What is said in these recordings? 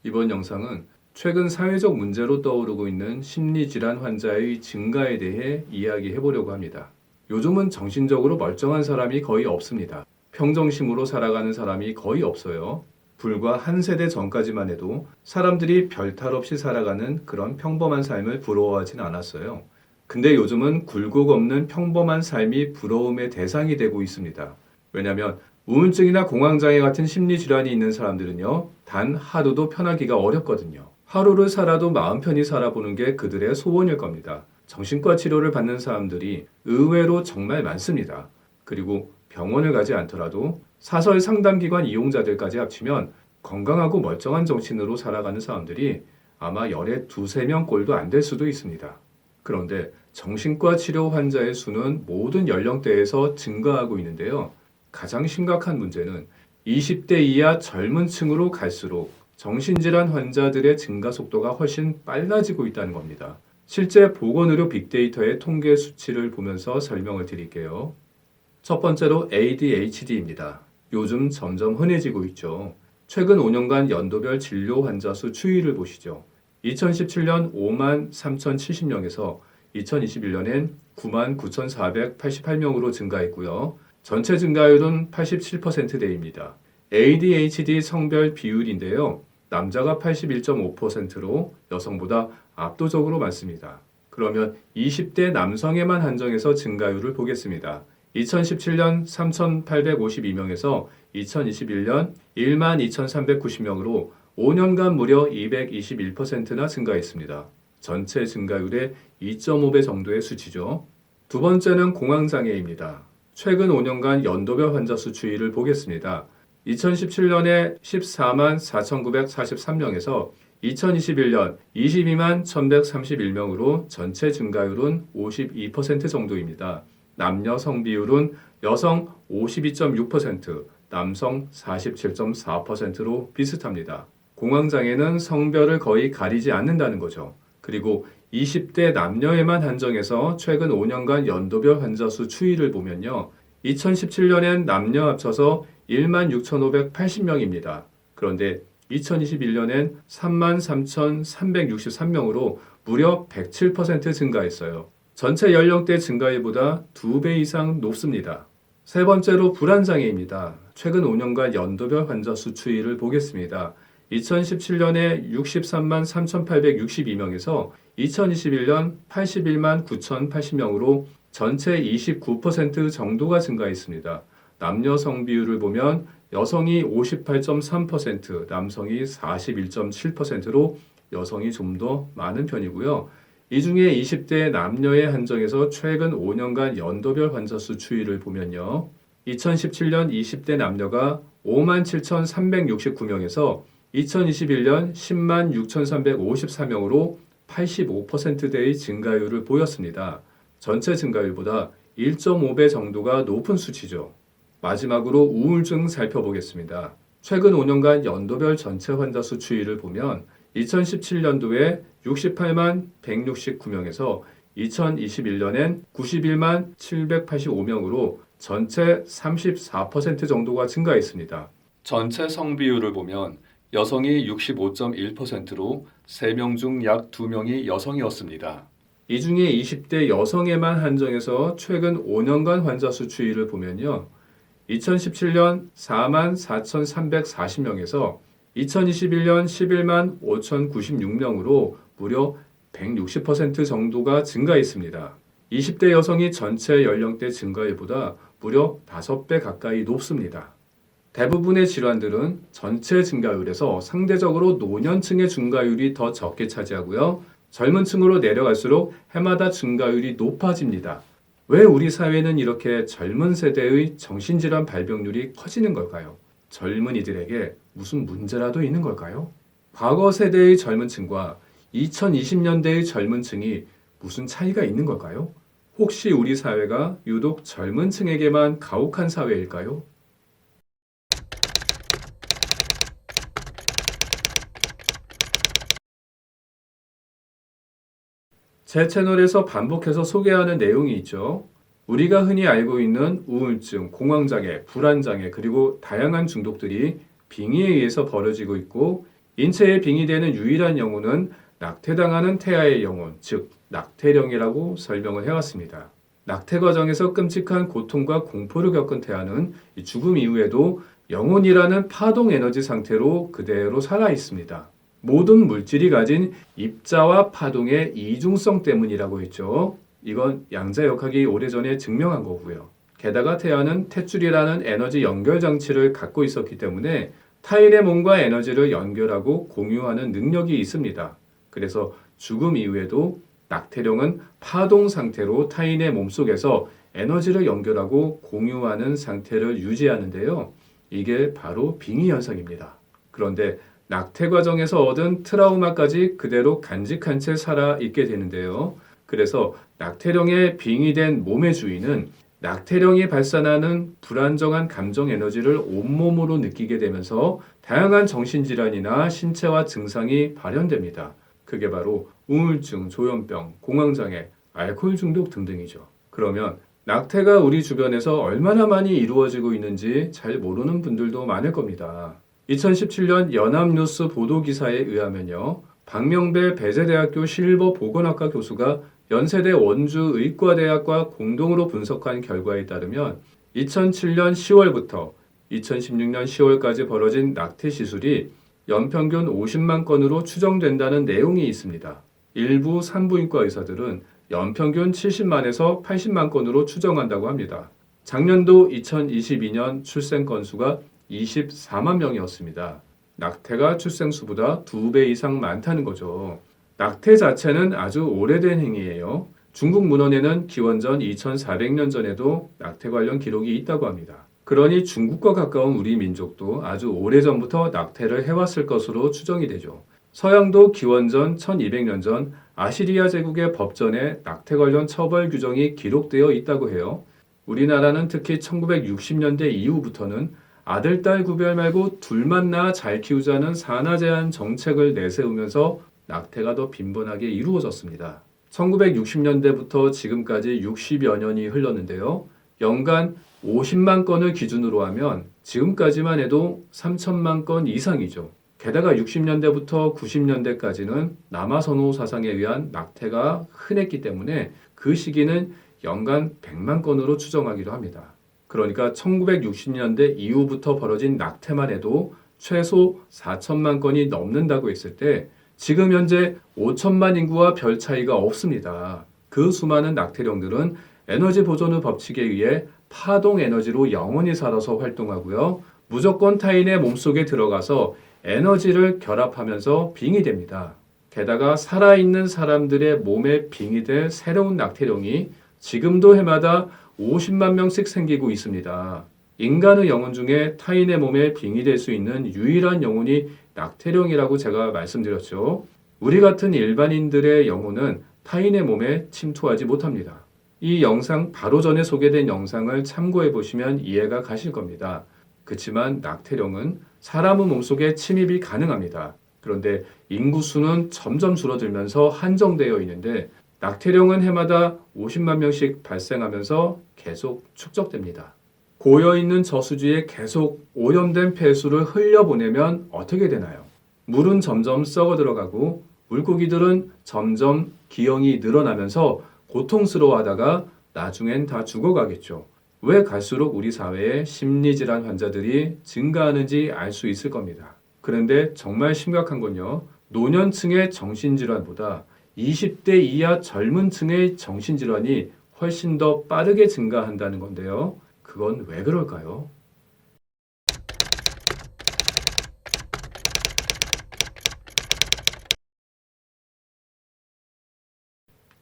이번 영상은 최근 사회적 문제로 떠오르고 있는 심리질환 환자의 증가에 대해 이야기해 보려고 합니다. 요즘은 정신적으로 멀쩡한 사람이 거의 없습니다. 평정심으로 살아가는 사람이 거의 없어요. 불과 한 세대 전까지만 해도 사람들이 별탈 없이 살아가는 그런 평범한 삶을 부러워하진 않았어요. 근데 요즘은 굴곡 없는 평범한 삶이 부러움의 대상이 되고 있습니다. 왜냐하면 우울증이나 공황장애 같은 심리질환이 있는 사람들은요, 단 하루도 편하기가 어렵거든요. 하루를 살아도 마음 편히 살아보는 게 그들의 소원일 겁니다. 정신과 치료를 받는 사람들이 의외로 정말 많습니다. 그리고 병원을 가지 않더라도 사설 상담기관 이용자들까지 합치면 건강하고 멀쩡한 정신으로 살아가는 사람들이 아마 열에 두세 명 꼴도 안 될 수도 있습니다. 그런데 정신과 치료 환자의 수는 모든 연령대에서 증가하고 있는데요. 가장 심각한 문제는 20대 이하 젊은 층으로 갈수록 정신질환 환자들의 증가 속도가 훨씬 빨라지고 있다는 겁니다. 실제 보건의료 빅데이터의 통계 수치를 보면서 설명을 드릴게요. 첫 번째로 ADHD입니다. 요즘 점점 흔해지고 있죠. 최근 5년간 연도별 진료 환자 수 추이를 보시죠. 2017년 5만 3,070명에서 2021년엔 9만 9,488명으로 증가했고요. 전체 증가율은 87%대입니다. ADHD 성별 비율인데요. 남자가 81.5%로 여성보다 압도적으로 많습니다. 그러면 20대 남성에만 한정해서 증가율을 보겠습니다. 2017년 3,852명에서 2021년 12,390명으로 5년간 무려 221%나 증가했습니다. 전체 증가율의 2.5배 정도의 수치죠. 두 번째는 공황장애입니다. 최근 5년간 연도별 환자 수 추이를 보겠습니다. 2017년에 14만 4,943명에서 2021년 22만 1,131명으로 전체 증가율은 52% 정도입니다. 남녀 성비율은 여성 52.6%, 남성 47.4%로 비슷합니다. 공황장애는 성별을 거의 가리지 않는다는 거죠. 그리고 20대 남녀에만 한정해서 최근 5년간 연도별 환자 수 추이를 보면요. 2017년엔 남녀 합쳐서 16,580명입니다. 그런데 2021년엔 33,363명으로 무려 107% 증가했어요. 전체 연령대 증가율보다 2배 이상 높습니다. 세 번째로 불안장애입니다. 최근 5년간 연도별 환자 수 추이를 보겠습니다. 2017년에 63만 3,862명에서 2021년 81만 9,080명으로 전체 29% 정도가 증가했습니다. 남녀 성비율을 보면 여성이 58.3%, 남성이 41.7%로 여성이 좀 더 많은 편이고요. 이 중에 20대 남녀에 한정해서 최근 5년간 연도별 환자 수 추이를 보면요. 2017년 20대 남녀가 5만 7,369명에서 2021년 10만 6,354명으로 85%대의 증가율을 보였습니다. 전체 증가율보다 1.5배 정도가 높은 수치죠. 마지막으로 우울증 살펴보겠습니다. 최근 5년간 연도별 전체 환자 수 추이를 보면 2017년도에 68만 169명에서 2021년엔 91만 785명으로 전체 34% 정도가 증가했습니다. 전체 성비율을 보면 여성이 65.1%로 3명 중 약 2명이 여성이었습니다. 이 중에 20대 여성에만 한정해서 최근 5년간 환자 수 추이를 보면요. 2017년 4만 4,340명에서 2021년 11만 5,096명으로 무려 160% 정도가 증가했습니다. 20대 여성이 전체 연령대 증가율보다 무려 5배 가까이 높습니다. 대부분의 질환들은 전체 증가율에서 상대적으로 노년층의 증가율이 더 적게 차지하고요. 젊은 층으로 내려갈수록 해마다 증가율이 높아집니다. 왜 우리 사회는 이렇게 젊은 세대의 정신질환 발병률이 커지는 걸까요? 젊은이들에게 무슨 문제라도 있는 걸까요? 과거 세대의 젊은 층과 2020년대의 젊은 층이 무슨 차이가 있는 걸까요? 혹시 우리 사회가 유독 젊은 층에게만 가혹한 사회일까요? 제 채널에서 반복해서 소개하는 내용이 있죠. 우리가 흔히 알고 있는 우울증, 공황장애, 불안장애, 그리고 다양한 중독들이 빙의에 의해서 벌어지고 있고 인체에 빙의되는 유일한 영혼은 낙태당하는 태아의 영혼, 즉 낙태령이라고 설명을 해왔습니다. 낙태 과정에서 끔찍한 고통과 공포를 겪은 태아는 죽음 이후에도 영혼이라는 파동 에너지 상태로 그대로 살아 있습니다. 모든 물질이 가진 입자와 파동의 이중성 때문이라고 했죠. 이건 양자역학이 오래전에 증명한 거고요. 게다가 태아는 탯줄이라는 에너지 연결 장치를 갖고 있었기 때문에 타인의 몸과 에너지를 연결하고 공유하는 능력이 있습니다. 그래서 죽음 이후에도 낙태령은 파동 상태로 타인의 몸속에서 에너지를 연결하고 공유하는 상태를 유지하는데요. 이게 바로 빙의 현상입니다. 그런데 낙태 과정에서 얻은 트라우마까지 그대로 간직한 채 살아 있게 되는데요. 그래서 낙태령에 빙의된 몸의 주인은 낙태령이 발산하는 불안정한 감정 에너지를 온몸으로 느끼게 되면서 다양한 정신질환이나 신체화 증상이 발현됩니다. 그게 바로 우울증, 조현병, 공황장애, 알코올 중독 등등이죠. 그러면 낙태가 우리 주변에서 얼마나 많이 이루어지고 있는지 잘 모르는 분들도 많을 겁니다. 2017년 연합뉴스 보도기사에 의하면요. 박명배 배재대학교 실버보건학과 교수가 연세대 원주의과대학과 공동으로 분석한 결과에 따르면 2007년 10월부터 2016년 10월까지 벌어진 낙태 시술이 연평균 50만 건으로 추정된다는 내용이 있습니다. 일부 산부인과 의사들은 연평균 70만에서 80만 건으로 추정한다고 합니다. 작년도 2022년 출생 건수가 24만 명이었습니다. 낙태가 출생수보다 2배 이상 많다는 거죠. 낙태 자체는 아주 오래된 행위예요. 중국 문헌에는 기원전 2400년 전에도 낙태 관련 기록이 있다고 합니다. 그러니 중국과 가까운 우리 민족도 아주 오래전부터 낙태를 해왔을 것으로 추정이 되죠. 서양도 기원전 1200년 전 아시리아 제국의 법전에 낙태 관련 처벌 규정이 기록되어 있다고 해요. 우리나라는 특히 1960년대 이후부터는 아들, 딸 구별 말고 둘만 낳아 잘 키우자는 산하 제한 정책을 내세우면서 낙태가 더 빈번하게 이루어졌습니다. 1960년대부터 지금까지 60여 년이 흘렀는데요. 연간 50만 건을 기준으로 하면 지금까지만 해도 3천만 건 이상이죠. 게다가 60년대부터 90년대까지는 남아선호 사상에 의한 낙태가 흔했기 때문에 그 시기는 연간 100만 건으로 추정하기도 합니다. 그러니까 1960년대 이후부터 벌어진 낙태만 해도 최소 4천만 건이 넘는다고 했을 때 지금 현재 5천만 인구와 별 차이가 없습니다. 그 수많은 낙태령들은 에너지 보존의 법칙에 의해 파동 에너지로 영원히 살아서 활동하고요. 무조건 타인의 몸속에 들어가서 에너지를 결합하면서 빙의됩니다. 게다가 살아있는 사람들의 몸에 빙의될 새로운 낙태령이 지금도 해마다 50만 명씩 생기고 있습니다. 인간의 영혼 중에 타인의 몸에 빙의될 수 있는 유일한 영혼이 낙태령이라고 제가 말씀드렸죠. 우리 같은 일반인들의 영혼은 타인의 몸에 침투하지 못합니다. 이 영상 바로 전에 소개된 영상을 참고해 보시면 이해가 가실 겁니다. 그렇지만 낙태령은 사람의 몸속에 침입이 가능합니다. 그런데 인구수는 점점 줄어들면서 한정되어 있는데 낙태령은 해마다 50만 명씩 발생하면서 계속 축적됩니다. 고여있는 저수지에 계속 오염된 폐수를 흘려보내면 어떻게 되나요? 물은 점점 썩어 들어가고 물고기들은 점점 기형이 늘어나면서 고통스러워하다가 나중엔 다 죽어가겠죠. 왜 갈수록 우리 사회에 심리질환 환자들이 증가하는지 알 수 있을 겁니다. 그런데 정말 심각한 건요. 노년층의 정신질환보다 20대 이하 젊은 층의 정신질환이 훨씬 더 빠르게 증가한다는 건데요. 그건 왜 그럴까요?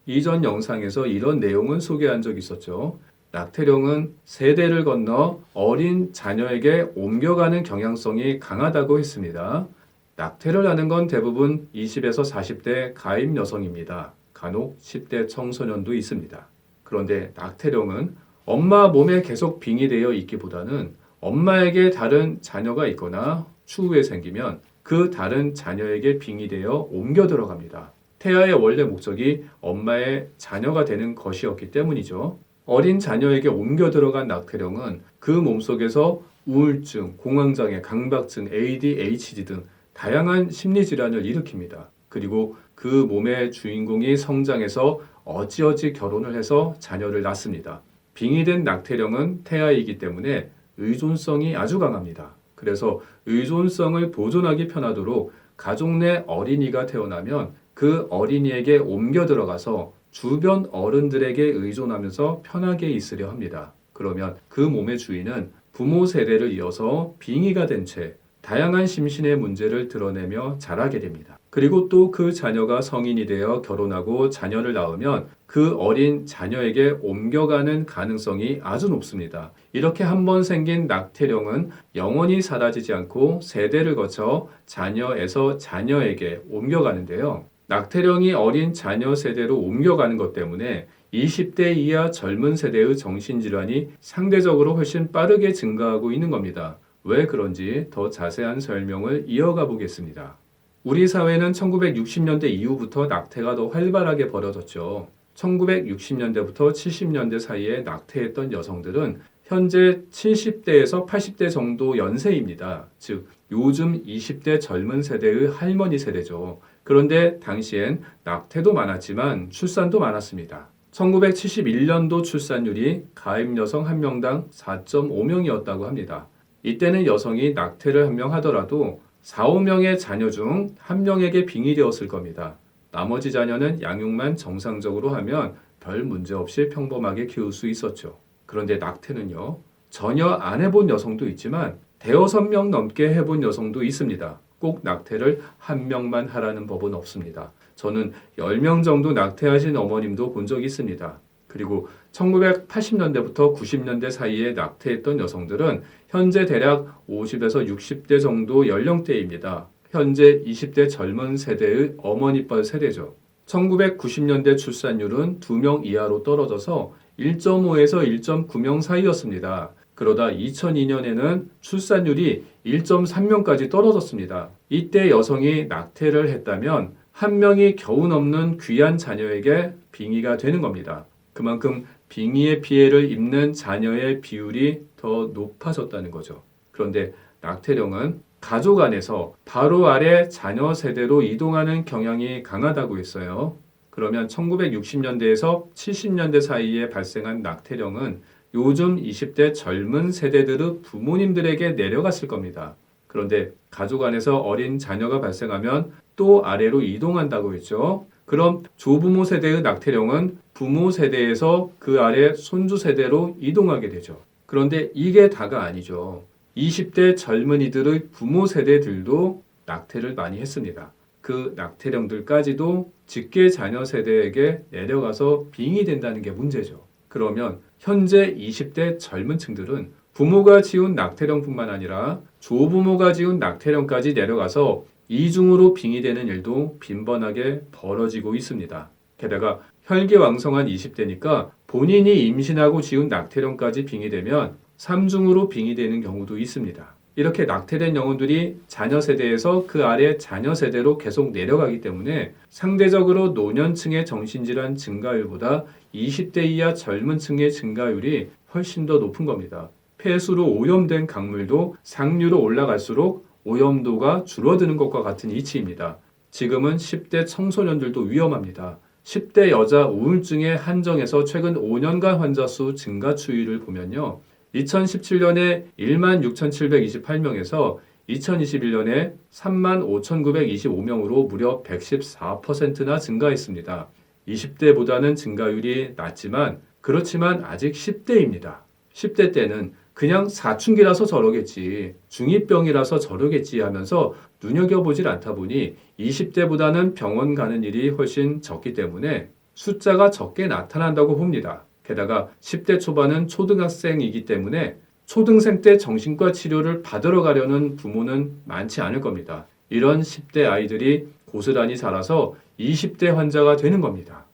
이전 영상에서 이런 내용을 소개한 적이 있었죠. 낙태령은 세대를 건너 어린 자녀에게 옮겨가는 경향성이 강하다고 했습니다. 낙태를 하는 건 대부분 20에서 40대 가임 여성입니다. 간혹 10대 청소년도 있습니다. 그런데 낙태령은 엄마 몸에 계속 빙의되어 있기보다는 엄마에게 다른 자녀가 있거나 추후에 생기면 그 다른 자녀에게 빙의되어 옮겨 들어갑니다. 태아의 원래 목적이 엄마의 자녀가 되는 것이었기 때문이죠. 어린 자녀에게 옮겨 들어간 낙태령은 그 몸속에서 우울증, 공황장애, 강박증, ADHD 등 다양한 심리질환을 일으킵니다. 그리고 그 몸의 주인공이 성장해서 어찌어찌 결혼을 해서 자녀를 낳습니다. 빙의된 낙태령은 태아이기 때문에 의존성이 아주 강합니다. 그래서 의존성을 보존하기 편하도록 가족 내 어린이가 태어나면 그 어린이에게 옮겨 들어가서 주변 어른들에게 의존하면서 편하게 있으려 합니다. 그러면 그 몸의 주인은 부모 세대를 이어서 빙의가 된 채 다양한 심신의 문제를 드러내며 자라게 됩니다. 그리고 또 그 자녀가 성인이 되어 결혼하고 자녀를 낳으면 그 어린 자녀에게 옮겨가는 가능성이 아주 높습니다. 이렇게 한번 생긴 낙태령은 영원히 사라지지 않고 세대를 거쳐 자녀에서 자녀에게 옮겨가는데요. 낙태령이 어린 자녀 세대로 옮겨가는 것 때문에 20대 이하 젊은 세대의 정신질환이 상대적으로 훨씬 빠르게 증가하고 있는 겁니다. 왜 그런지 더 자세한 설명을 이어가 보겠습니다. 우리 사회는 1960년대 이후부터 낙태가 더 활발하게 벌어졌죠. 1960년대부터 70년대 사이에 낙태했던 여성들은 현재 70대에서 80대 정도 연세입니다. 즉, 요즘 20대 젊은 세대의 할머니 세대죠. 그런데 당시엔 낙태도 많았지만 출산도 많았습니다. 1971년도 출산율이 가임 여성 1명당 4.5명이었다고 합니다. 이때는 여성이 낙태를 한 명 하더라도 4, 5명의 자녀 중 1명에게 빙의되었을 겁니다. 나머지 자녀는 양육만 정상적으로 하면 별 문제 없이 평범하게 키울 수 있었죠. 그런데 낙태는요, 전혀 안 해본 여성도 있지만 대여섯 명 넘게 해본 여성도 있습니다. 꼭 낙태를 1명만 하라는 법은 없습니다. 저는 10명 정도 낙태하신 어머님도 본 적이 있습니다. 그리고 1980년대부터 90년대 사이에 낙태했던 여성들은 현재 대략 50에서 60대 정도 연령대입니다. 현재 20대 젊은 세대의 어머니뻘 세대죠. 1990년대 출산율은 2명 이하로 떨어져서 1.5에서 1.9명 사이였습니다. 그러다 2002년에는 출산율이 1.3명까지 떨어졌습니다. 이때 여성이 낙태를 했다면 1명이 겨우 넘는 귀한 자녀에게 빙의가 되는 겁니다. 그만큼 빙의의 피해를 입는 자녀의 비율이 더 높아졌다는 거죠. 그런데 낙태령은 가족 안에서 바로 아래 자녀 세대로 이동하는 경향이 강하다고 했어요. 그러면 1960년대에서 70년대 사이에 발생한 낙태령은 요즘 20대 젊은 세대들의 부모님들에게 내려갔을 겁니다. 그런데 가족 안에서 어린 자녀가 발생하면 또 아래로 이동한다고 했죠. 그럼 조부모 세대의 낙태령은 부모 세대에서 그 아래 손주 세대로 이동하게 되죠. 그런데 이게 다가 아니죠. 20대 젊은이들의 부모 세대들도 낙태를 많이 했습니다. 그 낙태령들까지도 직계 자녀 세대에게 내려가서 빙의된다는 게 문제죠. 그러면 현재 20대 젊은 층들은 부모가 지은 낙태령뿐만 아니라 조부모가 지은 낙태령까지 내려가서 이중으로 빙의되는 일도 빈번하게 벌어지고 있습니다. 게다가 혈기왕성한 20대니까 본인이 임신하고 지은 낙태령까지 빙의되면 3중으로 빙의되는 경우도 있습니다. 이렇게 낙태된 영혼들이 자녀 세대에서 그 아래 자녀 세대로 계속 내려가기 때문에 상대적으로 노년층의 정신질환 증가율보다 20대 이하 젊은 층의 증가율이 훨씬 더 높은 겁니다. 폐수로 오염된 강물도 상류로 올라갈수록 오염도가 줄어드는 것과 같은 이치입니다. 지금은 10대 청소년들도 위험합니다. 10대 여자 우울증의 한정에서 최근 5년간 환자 수 증가 추이를 보면요. 2017년에 16,728명에서 2021년에 35,925명으로 무려 114%나 증가했습니다. 20대보다는 증가율이 낮지만 그렇지만 아직 10대입니다. 10대 때는 그냥 사춘기라서 저러겠지, 중2병이라서 저러겠지 하면서 눈여겨보질 않다 보니 20대보다는 병원 가는 일이 훨씬 적기 때문에 숫자가 적게 나타난다고 봅니다. 게다가 10대 초반은 초등학생이기 때문에 초등생 때 정신과 치료를 받으러 가려는 부모는 많지 않을 겁니다. 이런 10대 아이들이 고스란히 자라서 20대 환자가 되는 겁니다.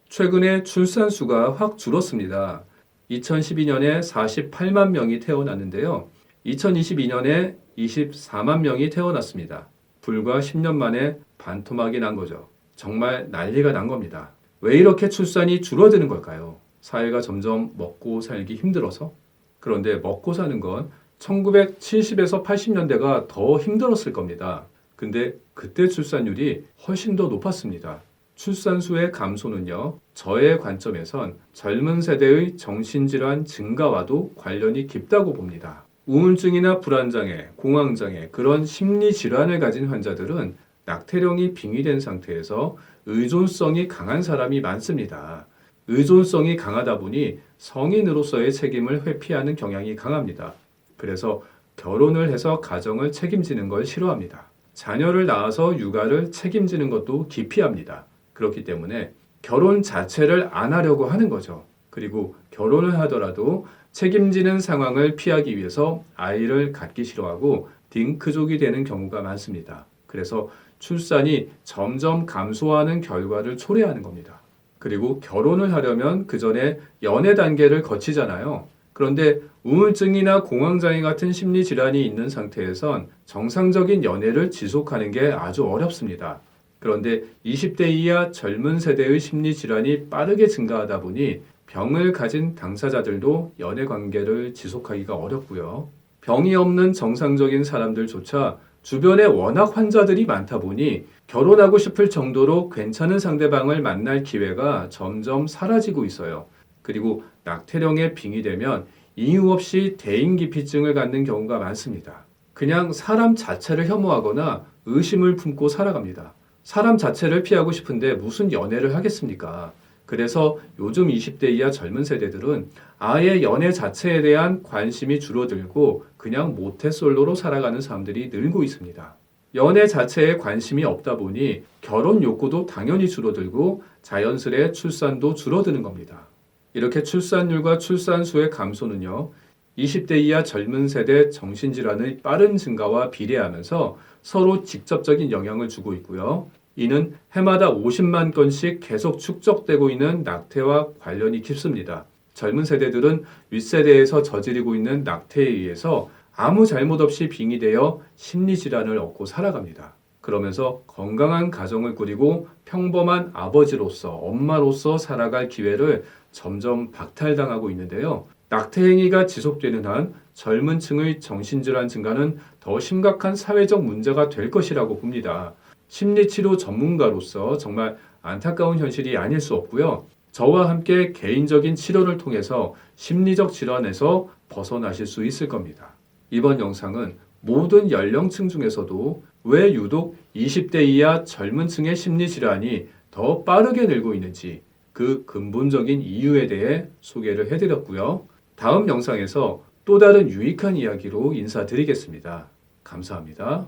최근에 출산 수가 확 줄었습니다. 2012년에 48만 명이 태어났는데요. 2022년에 24만 명이 태어났습니다. 불과 10년 만에 반토막이 난 거죠. 정말 난리가 난 겁니다. 왜 이렇게 출산이 줄어드는 걸까요? 사회가 점점 먹고 살기 힘들어서. 그런데 먹고 사는 건 1970에서 80년대가 더 힘들었을 겁니다. 근데 그때 출산율이 훨씬 더 높았습니다. 출산수의 감소는요, 저의 관점에선 젊은 세대의 정신질환 증가와도 관련이 깊다고 봅니다. 우울증이나 불안장애, 공황장애, 그런 심리질환을 가진 환자들은 낙태령이 빙의된 상태에서 의존성이 강한 사람이 많습니다. 의존성이 강하다 보니 성인으로서의 책임을 회피하는 경향이 강합니다. 그래서 결혼을 해서 가정을 책임지는 걸 싫어합니다. 자녀를 낳아서 육아를 책임지는 것도 기피합니다. 그렇기 때문에 결혼 자체를 안 하려고 하는 거죠. 그리고 결혼을 하더라도 책임지는 상황을 피하기 위해서 아이를 갖기 싫어하고 딩크족이 되는 경우가 많습니다. 그래서 출산이 점점 감소하는 결과를 초래하는 겁니다. 그리고 결혼을 하려면 그 전에 연애 단계를 거치잖아요. 그런데 우울증이나 공황장애 같은 심리질환이 있는 상태에선 정상적인 연애를 지속하는 게 아주 어렵습니다. 그런데 20대 이하 젊은 세대의 심리질환이 빠르게 증가하다 보니 병을 가진 당사자들도 연애 관계를 지속하기가 어렵고요. 병이 없는 정상적인 사람들조차 주변에 워낙 환자들이 많다 보니 결혼하고 싶을 정도로 괜찮은 상대방을 만날 기회가 점점 사라지고 있어요. 그리고 낙태령에 빙의되면 이유 없이 대인기피증을 갖는 경우가 많습니다. 그냥 사람 자체를 혐오하거나 의심을 품고 살아갑니다. 사람 자체를 피하고 싶은데 무슨 연애를 하겠습니까? 그래서 요즘 20대 이하 젊은 세대들은 아예 연애 자체에 대한 관심이 줄어들고 그냥 모태솔로로 살아가는 사람들이 늘고 있습니다. 연애 자체에 관심이 없다 보니 결혼 욕구도 당연히 줄어들고 자연스레 출산도 줄어드는 겁니다. 이렇게 출산율과 출산수의 감소는요, 20대 이하 젊은 세대 정신질환의 빠른 증가와 비례하면서 서로 직접적인 영향을 주고 있고요. 이는 해마다 50만 건씩 계속 축적되고 있는 낙태와 관련이 깊습니다. 젊은 세대들은 윗세대에서 저지르고 있는 낙태에 의해서 아무 잘못 없이 빙의되어 심리질환을 얻고 살아갑니다. 그러면서 건강한 가정을 꾸리고 평범한 아버지로서, 엄마로서 살아갈 기회를 점점 박탈당하고 있는데요. 낙태 행위가 지속되는 한 젊은 층의 정신질환 증가는 더 심각한 사회적 문제가 될 것이라고 봅니다. 심리치료 전문가로서 정말 안타까운 현실이 아닐 수 없고요. 저와 함께 개인적인 치료를 통해서 심리적 질환에서 벗어나실 수 있을 겁니다. 이번 영상은 모든 연령층 중에서도 왜 유독 20대 이하 젊은 층의 심리질환이 더 빠르게 늘고 있는지 그 근본적인 이유에 대해 소개를 해드렸고요. 다음 영상에서 또 다른 유익한 이야기로 인사드리겠습니다. 감사합니다.